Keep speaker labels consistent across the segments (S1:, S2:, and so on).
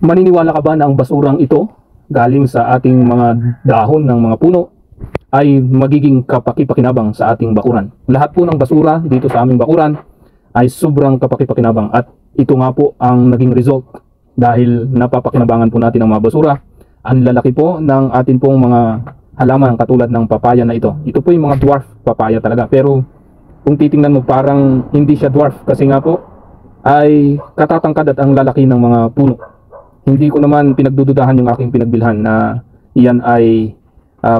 S1: Maniniwala ka ba na ang basurang ito galing sa ating mga dahon ng mga puno ay magiging kapaki-pakinabang sa ating bakuran? Lahat po ng basura dito sa aming bakuran ay sobrang kapaki-pakinabang, at ito nga po ang naging result dahil napapakinabangan po natin ang mga basura. Ang lalaki po ng atin pong mga halaman katulad ng papaya na ito. Ito po yung mga dwarf papaya talaga, pero kung titingnan mo parang hindi siya dwarf kasi nga po ay katatangkad at ang lalaki ng mga puno. Hindi ko naman pinagdududahan yung aking pinagbilhan na iyan ay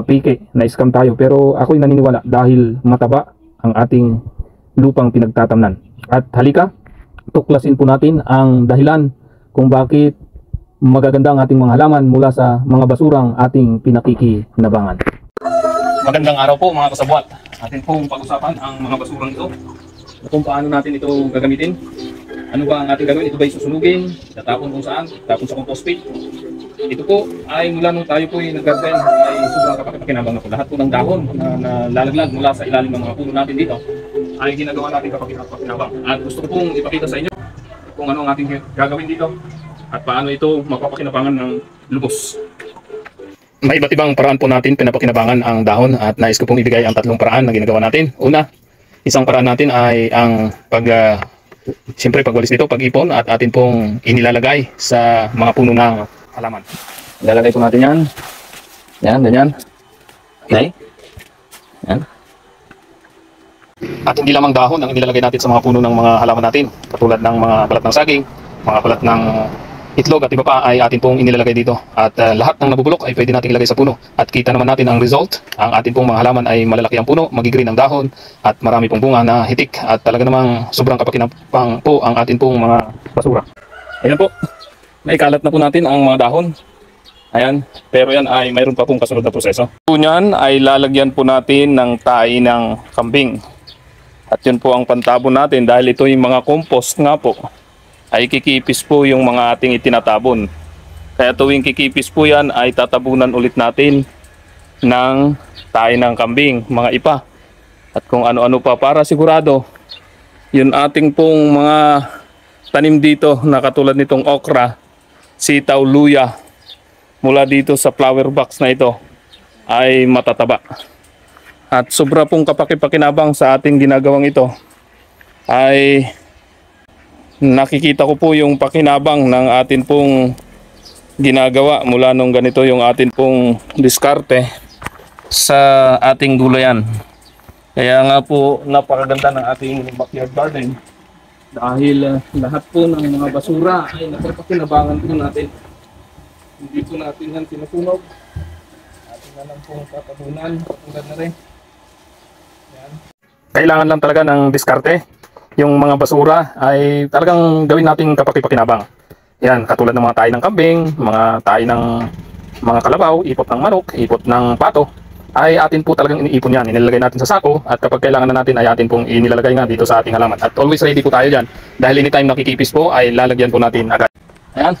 S1: peke, na scam tayo, pero ako'y naniniwala dahil mataba ang ating lupang pinagtatamnan. At halika, tuklasin po natin ang dahilan kung bakit magaganda ang ating mga halaman mula sa mga basurang ating pinakikinabangan. Magandang araw po mga kasabwat. Atin pong pag-usapan ang mga basurang ito, kung paano natin ito gagamitin. Ano ba ang ating gagawin? Ito ba susunugin, tatapon kung saan, tapon sa compost pit. Ito po ay mula nung tayo po ay nag-garden ay sobrang kapaki-pakinabang na po. Lahat po ng dahon na lalaglag mula sa ilalim ng mga puno natin dito ay ginagawa natin kapaki-pakinabang. At gusto ko pong ipakita sa inyo kung ano ang ating gagawin dito at paano ito mapapakinabangan ng lubos. May iba't ibang paraan po natin pinapakinabangan ang dahon, at nais ko pong ibigay ang tatlong paraan na ginagawa natin. Una, isang paraan natin ay ang siyempre pagwalis nito, pag-ipon, at atin pong inilalagay sa mga puno ng halaman. Ilalagay po natin yan. Yan, ganyan. Okay. Yan. At hindi lamang dahon ang inilalagay natin sa mga puno ng mga halaman natin, katulad ng mga balat ng saging, mga balat ng itlog at iba pa ay atin pong inilalagay dito. At lahat ng nabubulok ay pwede natin ilagay sa puno. At kita naman natin ang result. Ang atin pong mga halaman ay malalaki ang puno, magigreen ang dahon, at marami pong bunga na hitik. At talaga namang sobrang kapakinabang po ang atin pong mga basura. Ayan po. Naikalat na po natin ang mga dahon. Ayan. Pero yan ay mayroon pa pong kasunod na proseso. Yan ay lalagyan po natin ng tahi ng kambing. At yun po ang pantabon natin dahil ito yung mga compost nga po. Ay kikipis po yung mga ating itinatabon. Kaya tuwing kikipis po yan ay tatabunan ulit natin ng tahi ng kambing, mga ipa. At kung ano-ano pa para sigurado yun ating pong mga tanim dito na katulad nitong okra, sitaw, luya mula dito sa flower box na ito ay matataba. At sobra pong kapaki-pakinabang sa ating ginagawang ito ay nakikita ko po yung pakinabang ng atin pong ginagawa mula nung ganito yung atin pong diskarte sa ating gulayan. Kaya nga po napakaganda ng ating backyard garden dahil lahat po ng mga basura ay napakinabangan po natin. Hindi po natin yan sinusunog. Atin na lang pong tatabunan, katulad na rin. Yan. Kailangan lang talaga ng diskarte. Yung mga basura ay talagang gawin nating kapaki-pakinabang. Yan, katulad ng mga tahi ng kambing, mga tahi ng mga kalabaw, ipot ng manok, ipot ng pato, ay atin po talagang iniipon yan. Inilalagay natin sa sako, at kapag kailangan na natin ay atin pong inilalagay nga dito sa ating halaman. At always ready po tayo dyan. Dahil anytime nakikipis po ay lalagyan po natin agad. Ayan,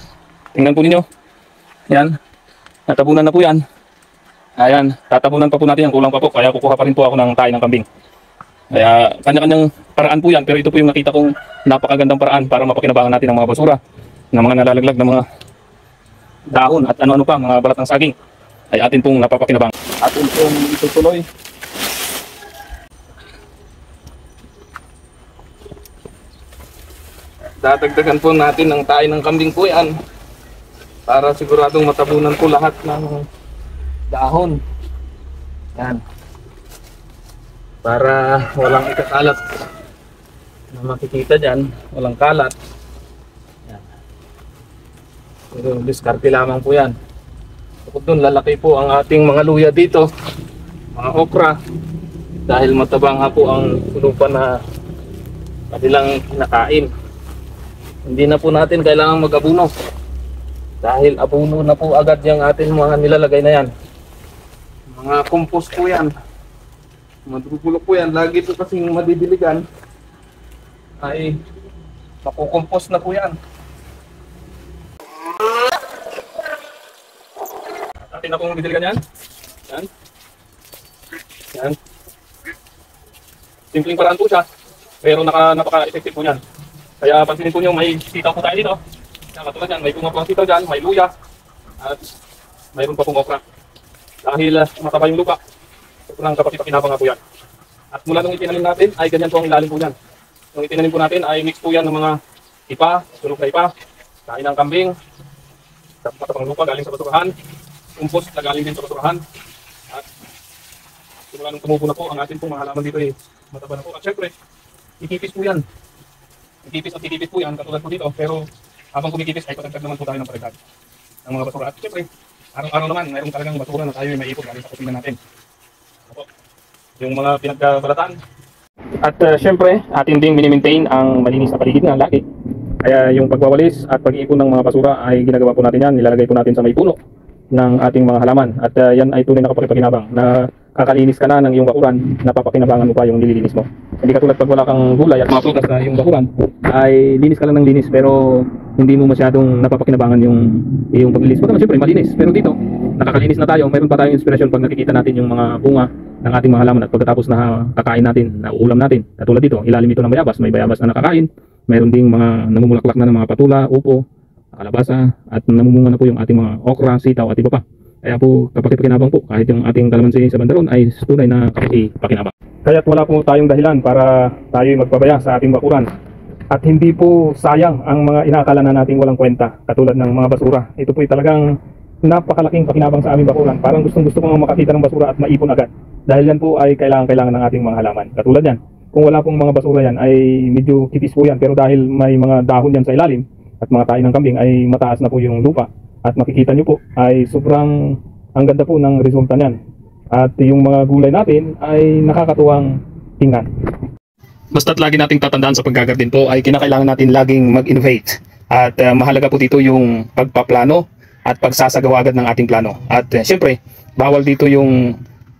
S1: tingnan po ninyo. Ayan, natabunan na po yan. Ayan, tatabunan pa po natin yan, kulang pa po. Kaya kukuha pa rin po ako ng tahi ng kambing. Kaya kanya-kanyang paraan po yan, pero ito po yung nakita kong napakagandang paraan para mapakinabangan natin ang mga basura, ng mga nalalaglag na mga dahon at ano-ano pa, mga balat ng saging, ay atin pong napapakinabang. Atin pong itutuloy. Dadagdagan po natin ng tahi ng kambing po yan para siguradong matabunan po lahat ng dahon. Yan. Para walang ikakalat na makikita dyan, walang kalat. Yan. Pero diskarte lamang po yan. Bukod dun, lalaki po ang ating mga luya dito, mga okra, dahil matabang nga po ang lupa na kanilang kinakain. Hindi na po natin kailangan mag-abuno dahil abuno na po agad yung ating mga nilalagay na yan. Mga compost po yan. Madubulok po yan, lagi po kasing madidiligan ay makukompos na po yan. At atin na pong didiligan yan. Yan. Yan. Simpleng paraan po siya, pero napaka-effective po yan. Kaya pansinin po nyo, may sitaw po tayo dito. Yan, katulad yan, may bunga pang sitaw dyan, may luya, at mayroon pa pong okra. Dahil mataba yung lupa, ito lang kapaki-pakinabang nga po yan. At mula nung itinanim natin, ay ganyan po ang ilalim po yan. Nung itinanim po natin, ay mix po yan ng mga ipa, sunog na ipa, kain ng kambing, matabang lupa galing sa basurahan, compost na galing din sa basurahan. At simula nung tumubo na po, ang ating pong mga halaman dito ay mataba na po. At syempre, ikipis po yan. Ikipis at ikipis po yan, katulad po dito. Pero habang kumikipis, ay patagtag naman po tayo ng paragdag ng mga basura. At syempre, araw-araw naman, mayroon talagang basura na tayo ay may ipot galing sa kusina natin. Opo. Yung mga pinagkabalatan. At syempre, atin ding minimaintain ang malinis na paligid nga lagi. Kaya yung pagwawalis at pag-iipon ng mga basura ay ginagawa po natin yan. Nilalagay po natin sa may puno ng ating mga halaman. At yan ay tunay na kapaki-pakinabang na kakalinis ka na ng iyong bakuran, napapakinabangan mo pa yung nililinis mo. Hindi katulad pag wala kang gulay at mga prutas na yung bakuran, ay linis ka lang ng linis pero hindi mo masyadong napapakinabangan yung paglinis. Pag naman syempre malinis, pero dito nakakalinis na tayo, mayroon pa tayong inspirasyon pag nakikita natin yung mga bunga ng ating mga halaman at pagkatapos na kakain natin, na ulam natin. Katulad dito, ilalim ito ng bayabas, may bayabas na nakakain, mayroon ding mga namumulaklak na ng mga patula, upo, kalabasa, at namumunga na po yung ating mga okra, sitaw at iba pa. Kaya po kapaki-pakinabang po kahit yung ating kalamansi sa bandaron ay tunay na kapaki-pakinabang. Kaya't wala po tayong dahilan para tayo magpabaya sa ating bakuran. At hindi po sayang ang mga inaakala na nating walang kwenta katulad ng mga basura. Ito po ay talagang napakalaking pakinabang sa aming bakuran. Parang gustong-gusto kong makakita ng basura at maipon agad. Dahil yan po ay kailangan ng ating mga halaman. Katulad yan, kung wala pong mga basura yan ay medyo kipis po yan. Pero dahil may mga dahon yan sa ilalim at mga tayo ng kambing ay mataas na po yung lupa. At makikita nyo po ay sobrang ang ganda po ng resulta niyan. At yung mga gulay natin ay nakakatuwang tingnan. Basta't lagi nating tatandaan sa paggagarden po ay kinakailangan natin laging mag-innovate. At mahalaga po dito yung pagpaplano at pagsasagawa agad ng ating plano. At syempre, bawal dito yung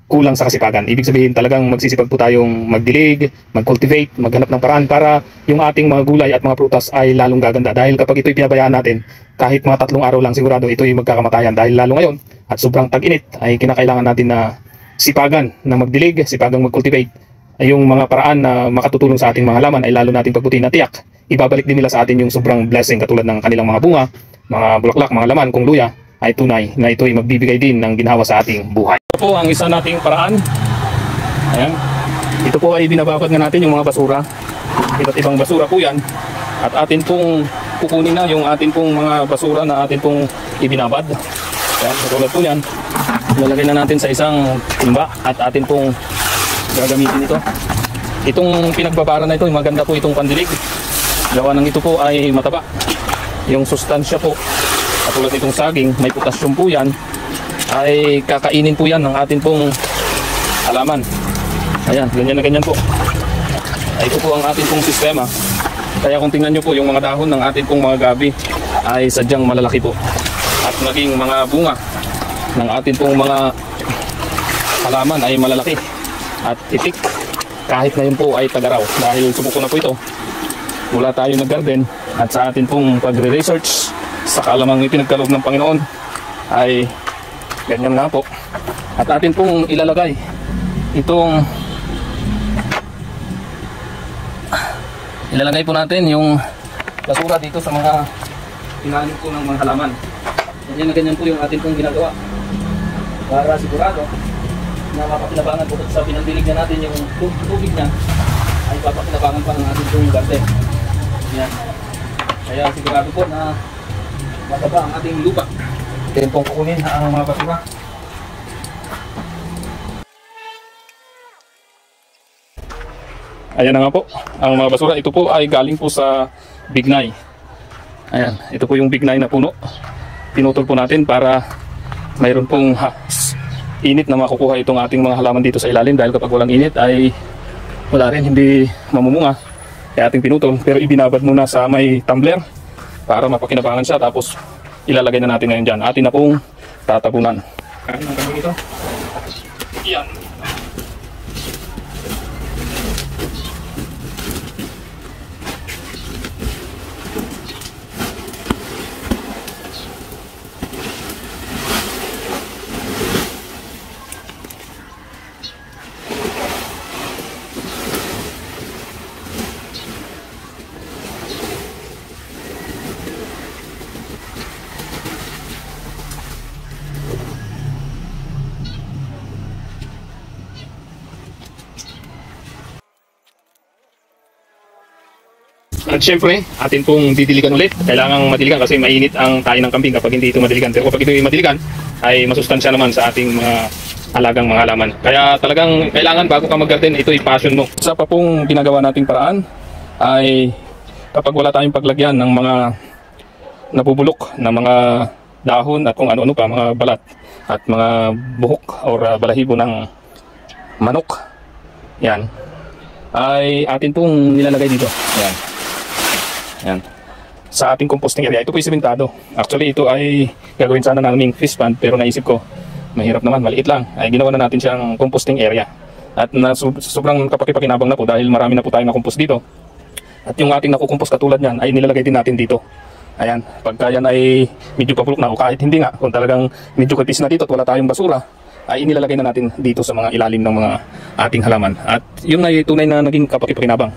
S1: kulang sa kasipagan. Ibig sabihin talagang magsisipag po tayong magdilig, mag-cultivate, maghanap ng paraan para yung ating mga gulay at mga prutas ay lalong gaganda. Dahil kapag ito'y pinabayaan natin, kahit mga 3 araw lang sigurado ito'y magkakamatayan. Dahil lalo ngayon at sobrang tag-init ay kinakailangan natin na sipagan na magdilig, sipagang mag-cultivate. Yung mga paraan na makatutulong sa ating mga halaman ay lalo nating pagbuti na tiyak. Ibabalik din nila sa atin yung sobrang blessing katulad ng kanilang mga bunga, mga bulaklak, mga laman, kung luya, ay tunay na ito'y magbibigay din ng ginhawa sa ating buhay. Ito po ang isa nating paraan. Ayan. Ito po ay binababad nga natin yung mga basura. Iba't ibang basura po yan. At atin pong kukunin na yung atin pong mga basura na atin pong ibinabad. Ayan, katulad po yan. Ilalagay na natin sa isang timba at atin pong gagamitin ito. Itong pinagbabara na ito, maganda po itong pandilig. Gawa ng ito po ay mataba. Yung sustansya po, katulad itong saging, may potassium po yan, ay kakainin po yan ng atin pong halaman. Ayan, ganyan na ganyan po. Ay, ito po ang atin pong sistema. Kaya kung tingnan nyo po yung mga dahon ng atin pong mga gabi ay sadyang malalaki po. At maging mga bunga ng atin pong mga halaman ay malalaki at titik. Kahit ngayon po ay tagaraw. Dahil subuko na po ito. Mula tayo nag-garden at sa atin pong pagre-research sa kaalamang ipinagkaloob ng Panginoon ay ganyan nga po. At atin pong ilalagay itong ilalagay po natin yung basura dito sa mga ilalim po ng mga halaman. Ganyan na ganyan po yung atin pong ginagawa para sigurado na mapakinabangan po sa pinandilig na natin yung tubig niya ay papakinabangan pa ng atin pong garden. Yan. Kaya sigurado po na mataba ang ating lupa. Then pong kukunin ang mga basura. Ayan na nga po, ang mga basura. Ito po ay galing po sa bignay. Ayan, ito po yung bignay na puno. Pinutol po natin para mayroon pong init na makukuha itong ating mga halaman dito sa ilalim. Dahil kapag walang init ay wala rin, hindi mamumunga. Kaya ating pinutol, pero ibinabad muna sa may tumbler para mapakinabangan siya. Tapos ilalagay na natin ngayon dyan. Atin na pong tatabunan. Kain ang kami ito. Yan. At syempre, atin pong didiligan ulit. Kailangang madiligan kasi mainit ang tayo ng kambing kapag hindi ito madiligan. Pero kapag ito ay madiligan, ay masustansya naman sa ating mga alagang mga halaman. Kaya talagang kailangan bago ka mag-garden, ito ay passion mo. Isa pa pong ginagawa nating paraan ay kapag wala tayong paglagyan ng mga nabubulok na mga dahon at kung ano-ano pa, mga balat at mga buhok or balahibo ng manok, yan, ay atin pong nilalagay dito. Yan. Yan. Sa ating composting area. Ito po ay simentado. Actually, ito ay gagawin sana naming fish pond, pero naisip ko, mahirap naman, maliit lang. Ay ginawa na natin siyang composting area. At sobrang kapakipakinabang na po dahil marami na po tayong nakumpos dito. At yung ating nakukumpos katulad niyan ay nilalagay din natin dito. Ayan, pagka yan ay medyo pabulok na o kahit hindi nga, kung talagang medyo kapis na dito at wala tayong basura, ay inilalagay na natin dito sa mga ilalim ng mga ating halaman. At yung ay tunay na naging kapakipakinabang.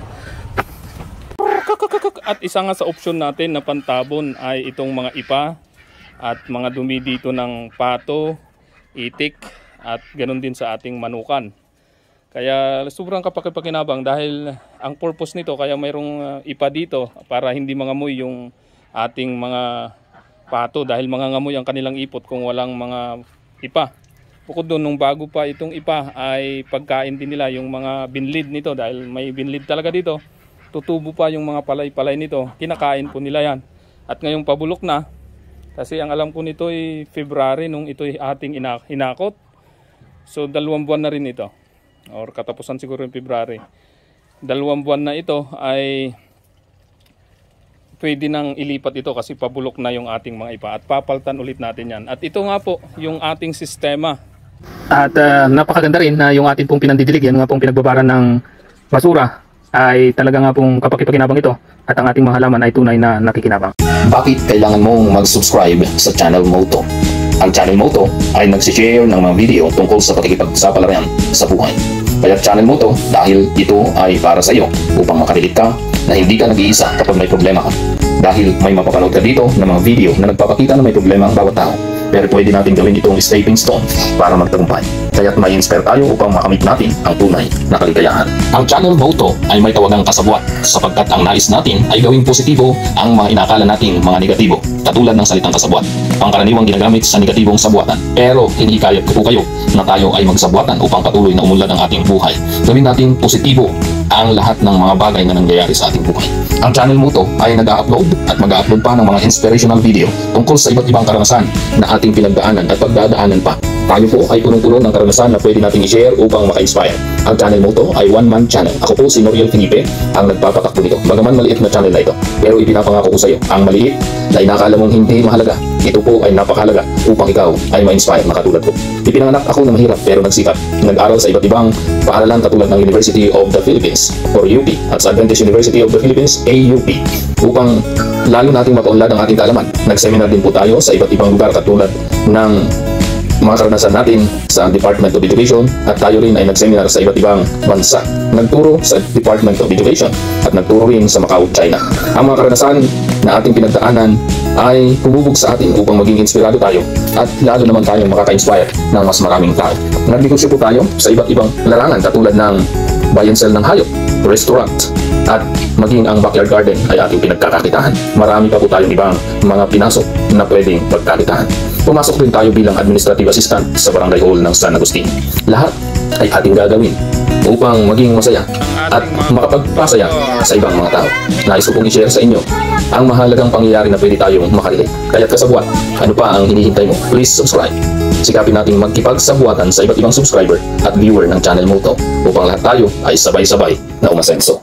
S1: At isa nga sa option natin na pantabon ay itong mga ipa at mga dumi dito ng pato, itik at ganoon din sa ating manukan. Kaya sobrang kapakipakinabang dahil ang purpose nito kaya mayroong ipa dito para hindi mangamoy yung ating mga pato dahil mangangamoy ang kanilang ipot kung walang mga ipa. Bukod doon, nung bago pa itong ipa ay pagkain din nila yung mga binlid nito dahil may binlid talaga dito. Tutubo pa yung mga palay-palay nito, kinakain po nila yan. At ngayong pabulok na, kasi ang alam ko nito ay February nung ito ay ating hinakot. So 2 buwan na rin ito, or katapusan siguro yung February. 2 buwan na ito ay pwede nang ilipat ito kasi pabulok na yung ating mga ipa. At papaltan ulit natin yan. At ito nga po yung ating sistema. At napakaganda rin na yung ating pong pinandidilig, yan nga pong pinagbabaran ng basura, ay talaga nga pong kapakipakinabang ito at ang ating mga halaman ay tunay na nakikinabang.
S2: Bakit kailangan mong mag-subscribe sa channel Moto? Ang channel Moto ay nagsishare ng mga video tungkol sa pakikipagsapalaran sa buhay. Kaya channel Moto dahil ito ay para sa iyo upang makarelate ka na hindi ka nag-iisa kapag may problema ka. Dahil may mapapanood ka dito ng mga video na nagpapakita na may problema ang bawat tao. Pero pwede natin gawin itong stepping stone para magtagumpay. Kaya't may inspire tayo upang makamit natin ang tunay na kaligayahan. Ang channel Moto ay may tawagang kasabwat sapagkat ang nais natin ay gawing positibo ang mga inakala nating mga negatibo, katulad ng salitang kasabwat. Pangkaraniwang ginagamit sa negatibong sabwatan. Pero hinihikayat ko po kayo na tayo ay magsabwatan upang patuloy na umunlad ang ating buhay. Gawin natin positibo ang lahat ng mga bagay na nangyayari sa ating buhay. Ang channel Moto ay nag-upload at mag-upload pa ng mga inspirational video tungkol sa iba't ibang karanasan na ating pinagdaanan at pagdadaanan pa. Tayo po ay punong-puno ng karanasan na pwede nating i-share upang maka-inspire. Ang channel Moto ay one-man channel. Ako po si Noriel Felipe, ang nagpapatakbo nito. Bagaman maliit na channel na ito, pero ipinapangako ko sa iyo, ang maliit na inakala mong hindi mahalaga, ito po ay napakahalaga upang ikaw ay ma-inspire na katulad ko. Ipinanganak ako na mahirap pero nagsikap. Nag-aral sa iba't ibang paaralan katulad ng University of the Philippines or UP at sa Adventist University of the Philippines AUP upang lalo nating mapaunlad ang ating kaalaman. Nag-seminar din po tayo sa iba't ibang lugar katulad ng mga karanasan natin sa Department of Education at tayo rin ay nag-seminar sa iba't ibang bansa. Nagturo sa Department of Education at nagturo rin sa Macau, China. Ang mga karanasan na ating pinagdaanan ay humubog sa atin upang maging inspirado tayo at lalo naman tayong makaka-inspire ng mas maraming tao. Nagnegosyo po tayo sa iba't ibang larangan katulad ng buy and sell ng hayop, restaurant, at maging ang backyard garden ay ating pinagkakakitaan. Marami pa po tayong ibang mga pinasok na pwedeng pagkakitaan. Pumasok din tayo bilang administrative assistant sa barangay hall ng San Agustin. Lahat ay ating gagawin upang maging masaya at makapagpasaya sa ibang mga tao. Nais ko pong i-share sa inyo ang mahalagang pangyayari na pwede tayong makarelate. Kaya't kasabwat, ano pa ang hinihintay mo? Please subscribe. Sikapin nating magkipagsabuatan sa iba't ibang subscriber at viewer ng channel Moto upang lahat tayo ay sabay-sabay na umasenso.